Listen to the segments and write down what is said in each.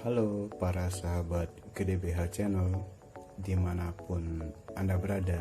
Halo para sahabat GDBH Channel dimanapun Anda berada.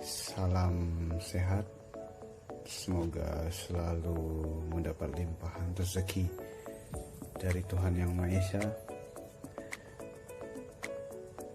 Salam sehat, semoga selalu mendapat limpahan rezeki dari Tuhan Yang Maha Esa.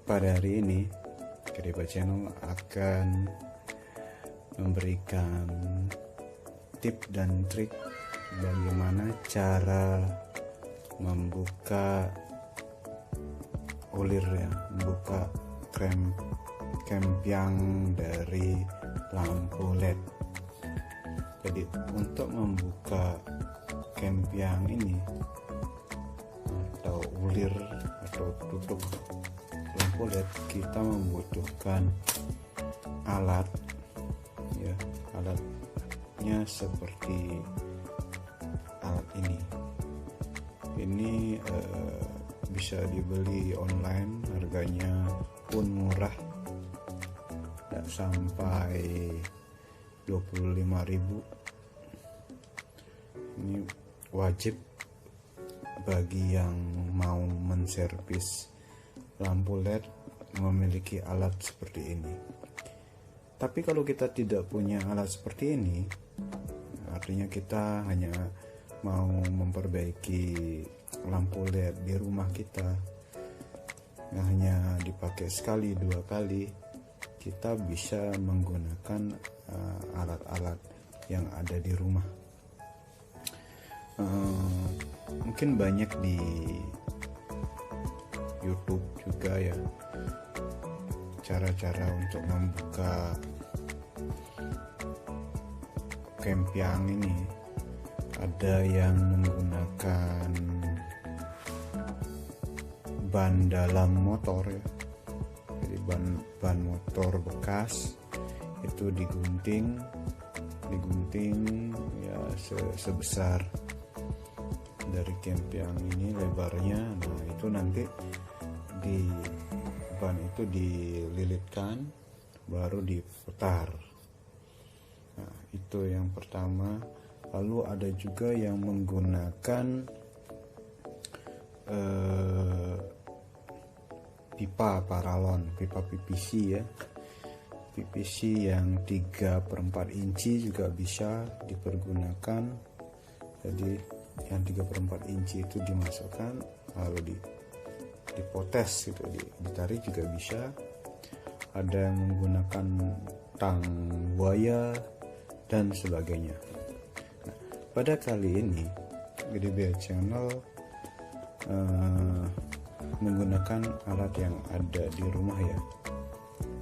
Pada hari ini GDBH Channel akan memberikan tip dan trik bagaimana cara membuka ulir ya, membuka kempiang dari lampu LED. Jadi untuk membuka kempiang ini atau ulir atau tutup lampu LED, kita membutuhkan alat ya, alatnya seperti alat ini bisa dibeli online, harganya pun murah, tidak sampai 25.000. Ini wajib bagi yang mau menservis lampu LED memiliki alat seperti ini. Tapi kalau kita tidak punya alat seperti ini, artinya kita hanya mau memperbaiki lampu LED di rumah kita yang hanya dipakai sekali dua kali, kita bisa menggunakan alat-alat yang ada di rumah. Mungkin banyak di YouTube juga ya cara-cara untuk membuka kempiang ini. Ada yang menggunakan ban dalam motor ya, jadi ban motor bekas itu digunting ya sebesar dari kempiang ini lebarnya. Nah itu nanti di ban itu dililitkan baru diputar. Nah itu yang pertama. Lalu ada juga yang menggunakan pipa paralon, pipa PVC ya, PVC yang 3/4 inci juga bisa dipergunakan. Jadi yang 3/4 inci itu dimasukkan lalu dipotes gitu, ditarik juga bisa. Ada yang menggunakan tang buaya dan sebagainya. Pada kali ini GDBH Channel menggunakan alat yang ada di rumah ya.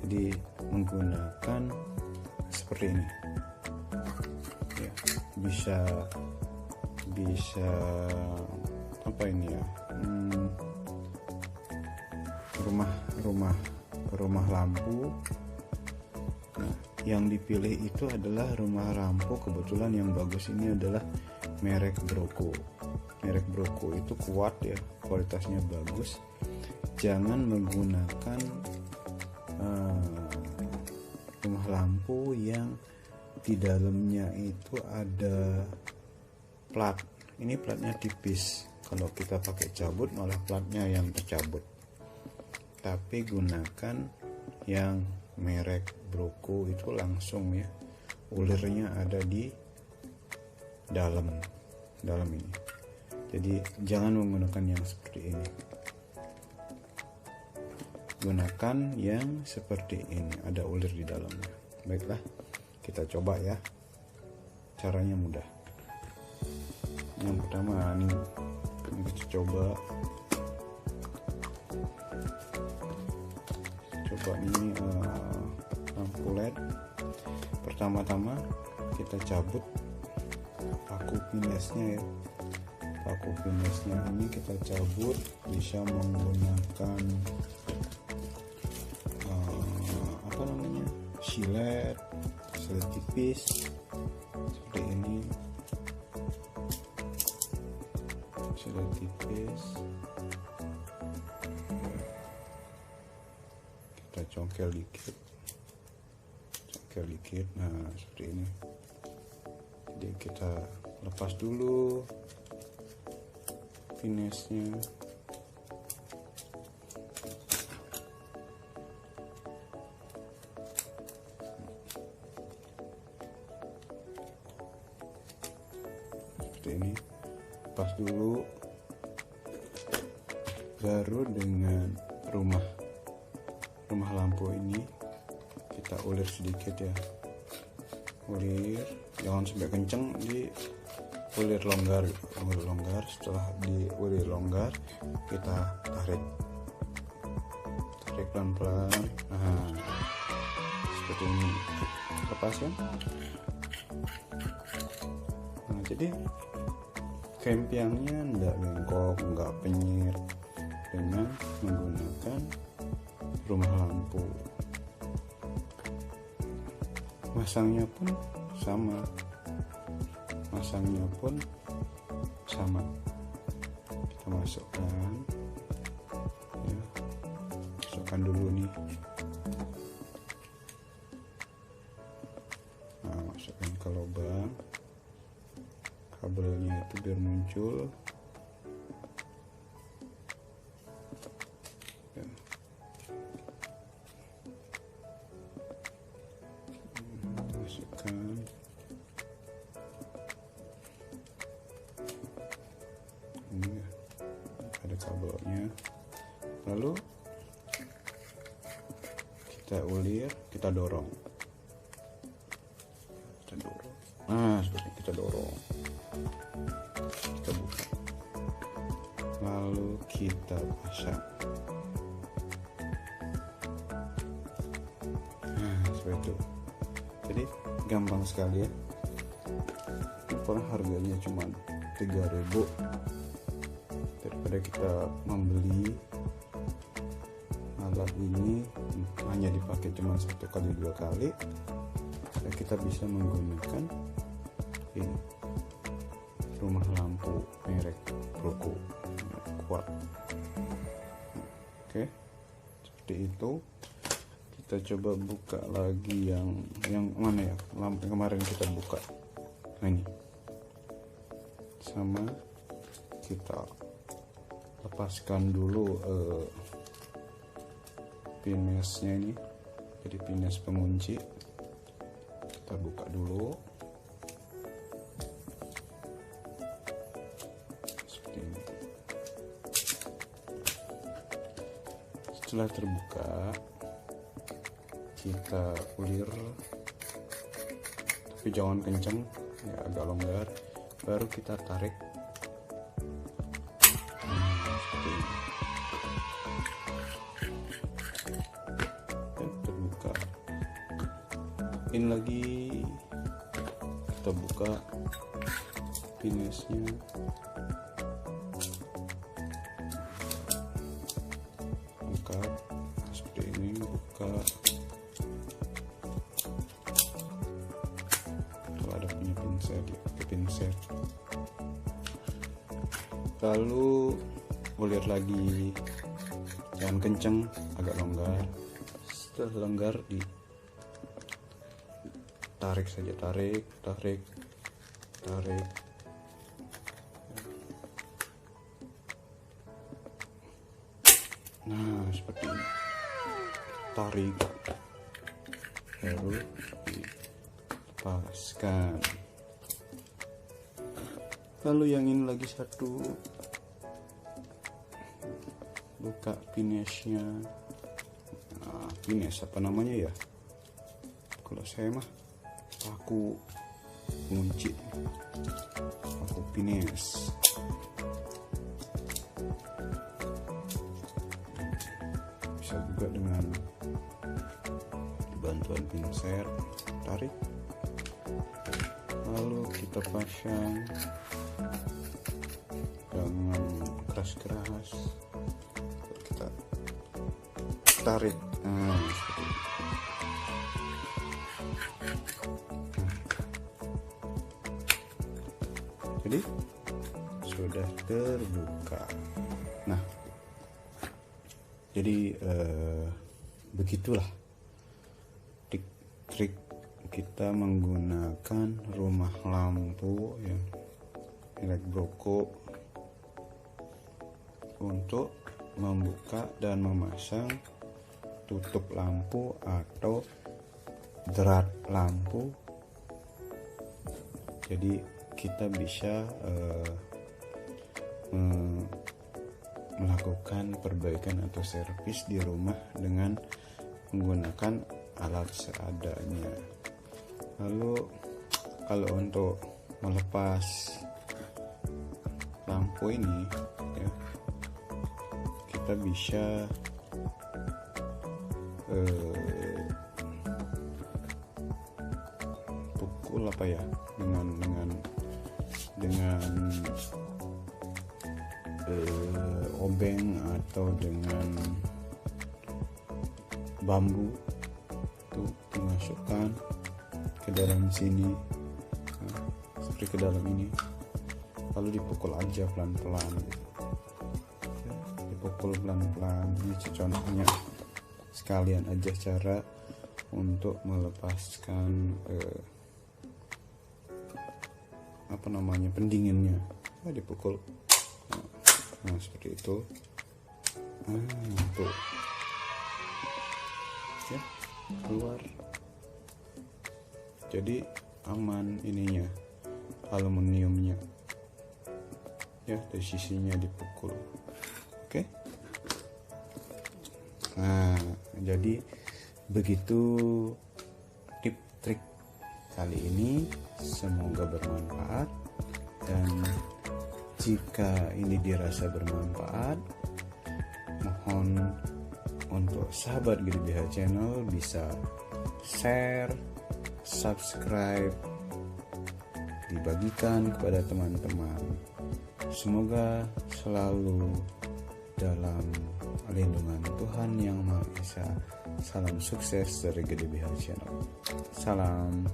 Jadi menggunakan seperti ini ya, bisa apa ini ya, rumah lampu. Nah yang dipilih itu adalah rumah lampu, kebetulan yang bagus ini adalah merek Broco. Merek Broco itu kuat ya, kualitasnya bagus. Jangan menggunakan rumah lampu yang di dalamnya itu ada plat. Ini platnya tipis, kalau kita pakai cabut malah platnya yang tercabut. Tapi gunakan yang merek Broco itu langsung ya, ulirnya ada di dalam ini. Jadi jangan menggunakan yang seperti ini, gunakan yang seperti ini, ada ulir di dalamnya. Baiklah, kita coba ya, caranya mudah. Yang pertama ini kita coba ini lampu LED. Pertama-tama kita cabut paku pinasnya ya, paku pinasnya ini kita cabut. Bisa menggunakan silet tipis seperti ini, silet tipis. Kita congkel dikit, nah seperti ini. Jadi kita lepas dulu finishnya. Seperti ini, pas dulu, baru dengan rumah lampu ini kita ulir sedikit ya, ulir, jangan sampai kenceng, di ulir longgar. Setelah diulir longgar, kita tarik pelan-pelan. Nah, seperti ini, lepas ya. Nah, jadi kempiangnya enggak bengkok, enggak penyir dengan menggunakan rumah lampu. Masangnya pun sama, kita masukkan ya, masukkan dulu nih. Nah, masukkan ke lubang kabelnya itu biar muncul ya. Masukkan ini ya, ada kabelnya, lalu kita ulir, kita dorong. Nah, seperti kita dorong, kita buka, lalu kita pasang. Nah, seperti itu. Jadi gampang sekali ya. Pokoknya harganya cuma 3.000, daripada kita membeli alat ini hanya dipakai cuma 1 kali 2 kali, ya kita bisa menggunakan ini rumah lampu merek Broco kuat. Oke, seperti itu. Kita coba buka lagi yang mana ya, lampu yang kemarin kita buka. Nah, ini sama, kita lepaskan dulu pinasnya ini, jadi pinas pengunci. Kita buka dulu seperti ini. Setelah terbuka, kita ulir, tapi jangan kenceng ya, agak longgar, baru kita tarik. Seperti ini. Dan terbuka. In lagi, kita buka pinasnya. Angkat seperti ini, buka. Kalau ada punya pinset, lalu ulir lagi, jangan kenceng, agak longgar. Setelah longgar, tarik saja, tarik. Nah, seperti ini, tarik, baru dilepaskan. Lalu yang ini lagi satu, buka pinasnya. Nah, pinas apa namanya ya, kalau saya mah paku kunci, paku pinas. Bisa juga dengan bantuan pinset, tarik, lalu kita pasang. Jangan keras-keras, kita tarik. Nah, seperti ini. Jadi sudah terbuka. Nah, jadi begitulah trik kita menggunakan rumah lampu yang merek Broco untuk membuka dan memasang tutup lampu atau drat lampu. Jadi kita bisa melakukan perbaikan atau servis di rumah dengan menggunakan alat seadanya. Lalu kalau untuk melepas lampu ini ya, kita bisa pukul apa ya, dengan obeng atau dengan bambu tuh dimasukkan ke dalam sini, nah, seperti ke dalam ini, lalu dipukul aja pelan-pelan gitu. Ya, dipukul pelan-pelan. Ini contohnya, sekalian aja cara untuk melepaskan pendinginnya. Nah, dipukul, nah seperti itu. Tuh ya, keluar. Jadi aman ininya, aluminiumnya ya, dari sisinya dipukul. Oke. Nah, jadi begitu tip trik kali ini, semoga bermanfaat. Dan jika ini dirasa bermanfaat, mohon untuk sahabat GDBH Channel bisa share, subscribe, dibagikan kepada teman-teman. Semoga selalu dalam lindungan Tuhan Yang Maha Esa. Salam sukses dari GDBH Channel. Salam.